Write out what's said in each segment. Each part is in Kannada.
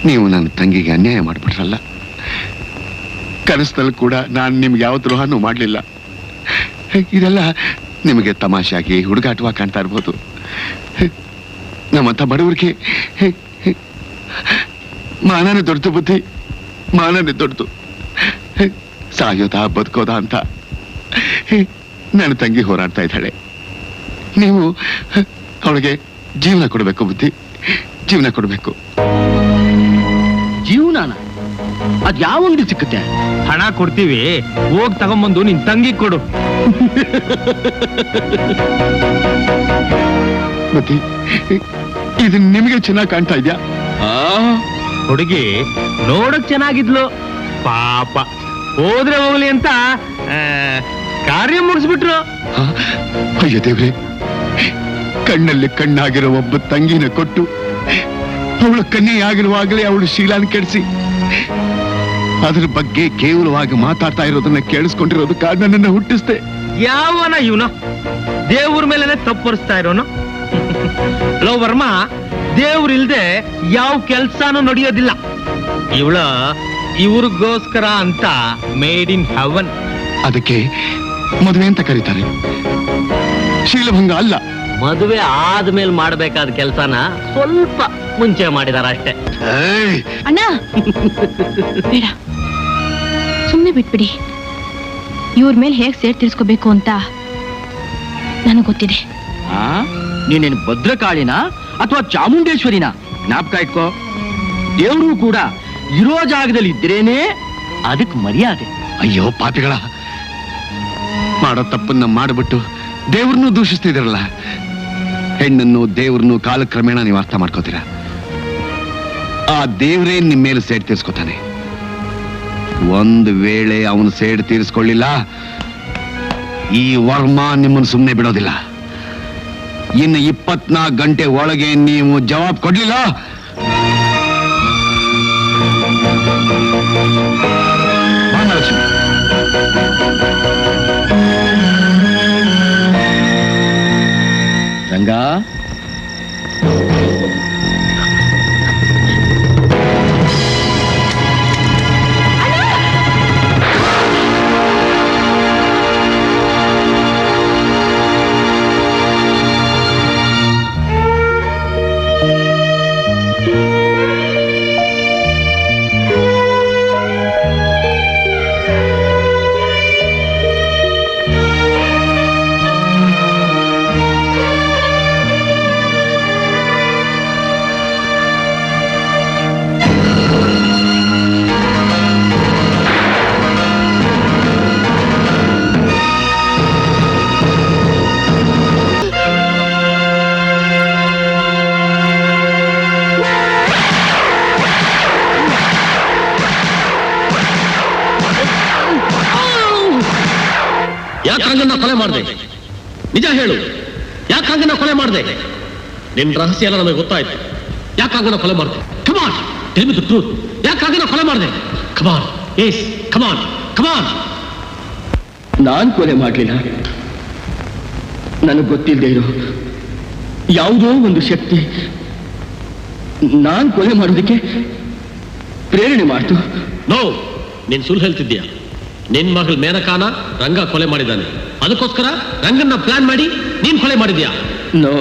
ನೀವು ನನ್ನ ತಂಗಿಗೆ ಅನ್ಯಾಯ ಮಾಡಿಬಿಟ್ರಲ್ಲ. ಕನಸಲ್ಲಿ ಕೂಡ ನಾನು ನಿಮ್ಗೆ ಯಾವ ದ್ರೋಹನೂ ಮಾಡಲಿಲ್ಲ. ಇದೆಲ್ಲ ನಿಮಗೆ ತಮಾಷೆಯಾಗಿ ಹುಡುಗಾಟವಾಗಿ ಕಾಣ್ತಾ ಇರ್ಬೋದು. ನಮ್ಮಂಥ ಬಡವರಿಗೆ ಮಾನನೇ ದೊಡ್ಡದು, ಬುದ್ಧಿ ಮಾನನೇ ದೊಡ್ಡದು. ಸಾಯೋದಾ ಬದುಕೋದಾ ಅಂತ ನನ್ನ ತಂಗಿ ಹೋರಾಡ್ತಾ ಇದ್ದಾಳೆ. ನೀವು ಅವಳಿಗೆ ಜೀವನ ಕೊಡಬೇಕು ಬುದ್ಧಿ, ಜೀವನ ಕೊಡಬೇಕು. ಜೀವನಾನ ಅದ್ ಯಾವ ಅಂಗಡಿ ಸಿಕ್ಕುತ್ತೆ? ಹಣ ಕೊಡ್ತೀವಿ, ಹೋಗ್ ತಗೊಂಬಂದು ನಿನ್ ತಂಗಿ ಕೊಡು. ಬುದ್ಧಿ, ಇದು ನಿಮಗೆ ಚೆನ್ನಾಗಿ ಕಾಣ್ತಾ ಇದ್ಯಾ? ಹುಡುಗಿ ನೋಡಕ್ ಚೆನ್ನಾಗಿದ್ಲು, ಪಾಪ ಹೋದ್ರೆ ಹೋಗ್ಲಿ ಅಂತ ಕಾರ್ಯ ಮುಗಿಸ್ಬಿಟ್ರು. ಅಯ್ಯೋ ದೇವ್ರೆ, ಕಣ್ಣಲ್ಲಿ ಕಣ್ಣಾಗಿರೋ ಒಬ್ಬ ತಂಗಿನ ಕೊಟ್ಟು ಅವಳು ಕನ್ಯೆಯಾಗಿರುವಾಗಲೇ ಅವಳು ಶೀಲಾನ ಕೆಡಿಸಿ ಅದ್ರ ಬಗ್ಗೆ ಕೇವಲವಾಗಿ ಮಾತಾಡ್ತಾ ಇರೋದನ್ನ ಕೇಳಿಸ್ಕೊಂಡಿರೋದು ಕಾರಣ ನನ್ನ ಹುಟ್ಟಿಸ್ದೆ. ಯಾವನ ಇವನು ದೇವ್ರ ಮೇಲೆನೆ ತಪ್ಪರಿಸ್ತಾ ಇರೋನು? ಲೋ ವರ್ಮ, ದೇವ್ರಿಲ್ದೆ ಯಾವ ಕೆಲ್ಸಾನು ನಡೆಯೋದಿಲ್ಲ. ಇವಳ ಇವ್ರಿಗೋಸ್ಕರ ಅಂತ ಮೇಡ್ ಇನ್ ಹೆವನ್. ಅದಕ್ಕೆ ಮದುವೆ ಅಂತ ಕರೀತಾರೆ, ಶೀಲಭಂಗ ಅಲ್ಲ. ಮದುವೆ ಆದ್ಮೇಲೆ ಮಾಡ್ಬೇಕಾದ ಕೆಲ್ಸನ ಸ್ವಲ್ಪ ಮುಂಚೆ ಮಾಡಿದಾರ ಅಷ್ಟೇ. ಅಣ್ಣ ಬೇಡ, ಸುಮ್ಮನೆ ಬಿಟ್ಬಿಡಿ. ಇವ್ರ ಮೇಲೆ ಹೇಗ್ ಸೇರ್ ತೀರ್ಸ್ಕೋಬೇಕು ಅಂತ ನನಗೆ ಗೊತ್ತಿದೆ. ನೀನೇನು ಭದ್ರಕಾಳಿನ ಅಥವಾ ಚಾಮುಂಡೇಶ್ವರಿನ? ಜ್ಞಾಪಕ ಇಟ್ಕೋ, ದೇವ್ರು ಕೂಡ ಇರೋ ಜಾಗದಲ್ಲಿ ಇದ್ರೇನೆ ಅದಕ್ಕೆ ಮರ್ಯಾದೆ. ಅಯ್ಯೋ ಪಾಪಿಗಳ, ಮಾಡೋ ತಪ್ಪನ್ನ ಮಾಡಿಬಿಟ್ಟು ದೇವ್ರನ್ನೂ ದೂಷಿಸ್ತಿದಿರಲ್ಲ. ಹೆಣ್ಣನ್ನು ದೇವ್ರನ್ನು ಕಾಲಕ್ರಮೇಣ ನೀವು ಅರ್ಥ ಮಾಡ್ಕೋತೀರ. ಆ ದೇವ್ರೇ ನಿಮ್ಮ ಮೇಲೆ ಸೇಡ್ ತೀರ್ಸ್ಕೊತಾನೆ. ಒಂದು ವೇಳೆ ಅವನು ಸೇಡ್ ತೀರಿಸ್ಕೊಳ್ಳಿಲ್ಲ, ಈ ವರ್ಮ ನಿಮ್ಮನ್ನು ಸುಮ್ಮನೆ ಬಿಡೋದಿಲ್ಲ. ಇನ್ನು 24 ಗಂಟೆ ಒಳಗೆ ನೀವು ಜವಾಬ್ ಕೊಡ್ಲಿಲ್ಲ, ಮಹಾಲಕ್ಷ್ಮಿ ರಂಗ, ಯಾಕಂಗನ್ನ ಕೊಲೆ ಮಾಡಿದೆ? ನಿಜ ಹೇಳು, ಯಾಕಂಗನ್ನ ಕೊಲೆ ಮಾಡಿದೆ? ನಿನ್ನ ರಹಸ್ಯ ಎಲ್ಲ ನಮಗೆ ಗೊತ್ತಾಯ್ತು. ಯಾಕಂಗನ್ನ ಕೊಲೆ ಮಾಡಿದೆ? ಕಮಾನ್, ಟೆಲ್ ಮಿ ದಿ ಟ್ರೂತ್. ಯಾಕಂಗನ್ನ ಕೊಲೆ ಮಾಡಿದೆ? ಕಮಾನ್, ಎಸ್, ಕಮಾನ್, ಕಮಾನ್. ನಾನ್ ಕೊಲೆ ಮಾಡ್ಲಿಲ್ಲ. ನನಗೆ ಗೊತ್ತಿಲ್ಲದೆ ಇರೋ ಯಾವುದೋ ಒಂದು ಶಕ್ತಿ ನಾನ್ ಕೊಲೆ ಮಾಡೋದಕ್ಕೆ ಪ್ರೇರಣೆ ಮಾಡ್ತು. ನೋ, ನೀನ್ ಸುಳ್ಳು ಹೇಳ್ತಿದ್ದೀಯ. ನಿನ್ ಮಗಳು ಮೇನಕಾನ ರಂಗ ಕೊಲೆ ಮಾಡಿದ್ದಾನೆ. ಅದಕ್ಕೋಸ್ಕರ ರಂಗನ್ನ ಪ್ಲಾನ್ ಮಾಡಿ ನೀನ್ ಕೊಲೆ ಮಾಡಿದ್ಯಾ? ನೋ,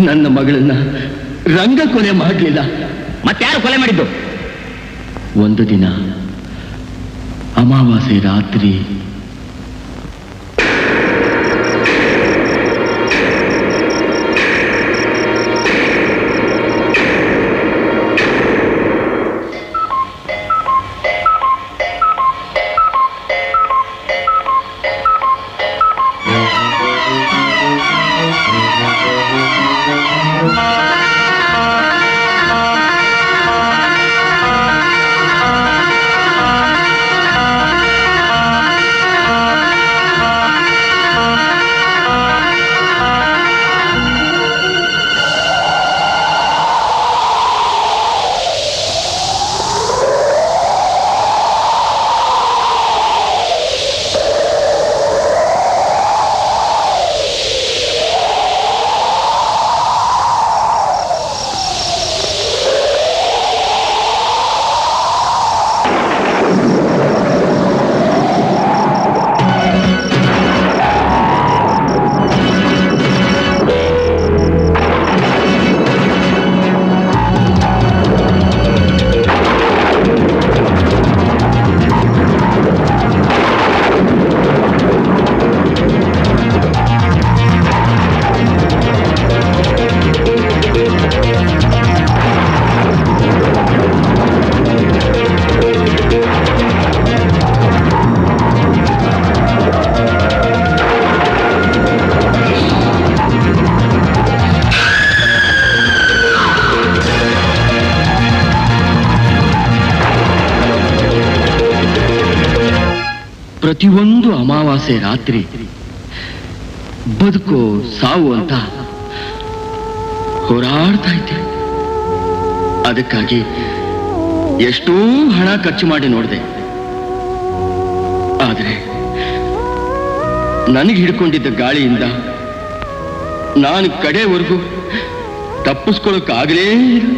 ನನ್ನ ಮಗಳನ್ನ ರಂಗ ಕೊಲೆ ಮಾಡಲಿಲ್ಲ. ಮತ್ತಾರು ಕೊಲೆ ಮಾಡಿದ್ದು? ಒಂದು ದಿನ ಅಮಾವಾಸ್ಯೆ ರಾತ್ರಿ ಪ್ರತಿಯೊಂದು ಅಮಾವಾಸ್ಯೆ ರಾತ್ರಿ ಬದುಕೋ ಸಾವು ಅಂತ ಹೋರಾಡ್ತಾ ಇದ್ದೆ. ಅದಕ್ಕಾಗಿ ಎಷ್ಟೋ ಹಣ ಖರ್ಚು ಮಾಡಿ ನೋಡಿದೆ. ಆದರೆ ನನಗೆ ಹಿಡ್ಕೊಂಡಿದ್ದ ಗಾಳಿಯಿಂದ ನಾನು ಕಡೆವರೆಗೂ ತಪ್ಪಿಸ್ಕೊಳ್ಳೋಕ್ಕಾಗಲೇ ಇಲ್ಲ.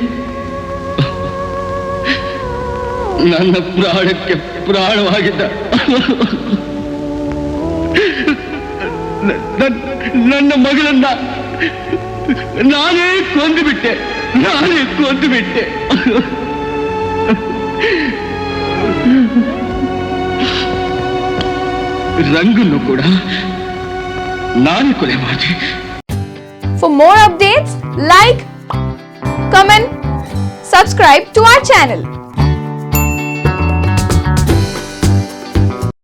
ನನ್ನ ಪ್ರಾಣಕ್ಕೆ ಪ್ರಾಣವಾಗಿದ್ದ ನನ್ನ ಮಗಳನ್ನ ನಾನೇ ಕೊಂದು ಬಿಟ್ಟೆ. ರಂಗನ್ನು ಕೂಡ ನಾನೇ ಕೊಲೆ ಮಾಡಿದೆ. For more updates, like, comment, subscribe to our channel.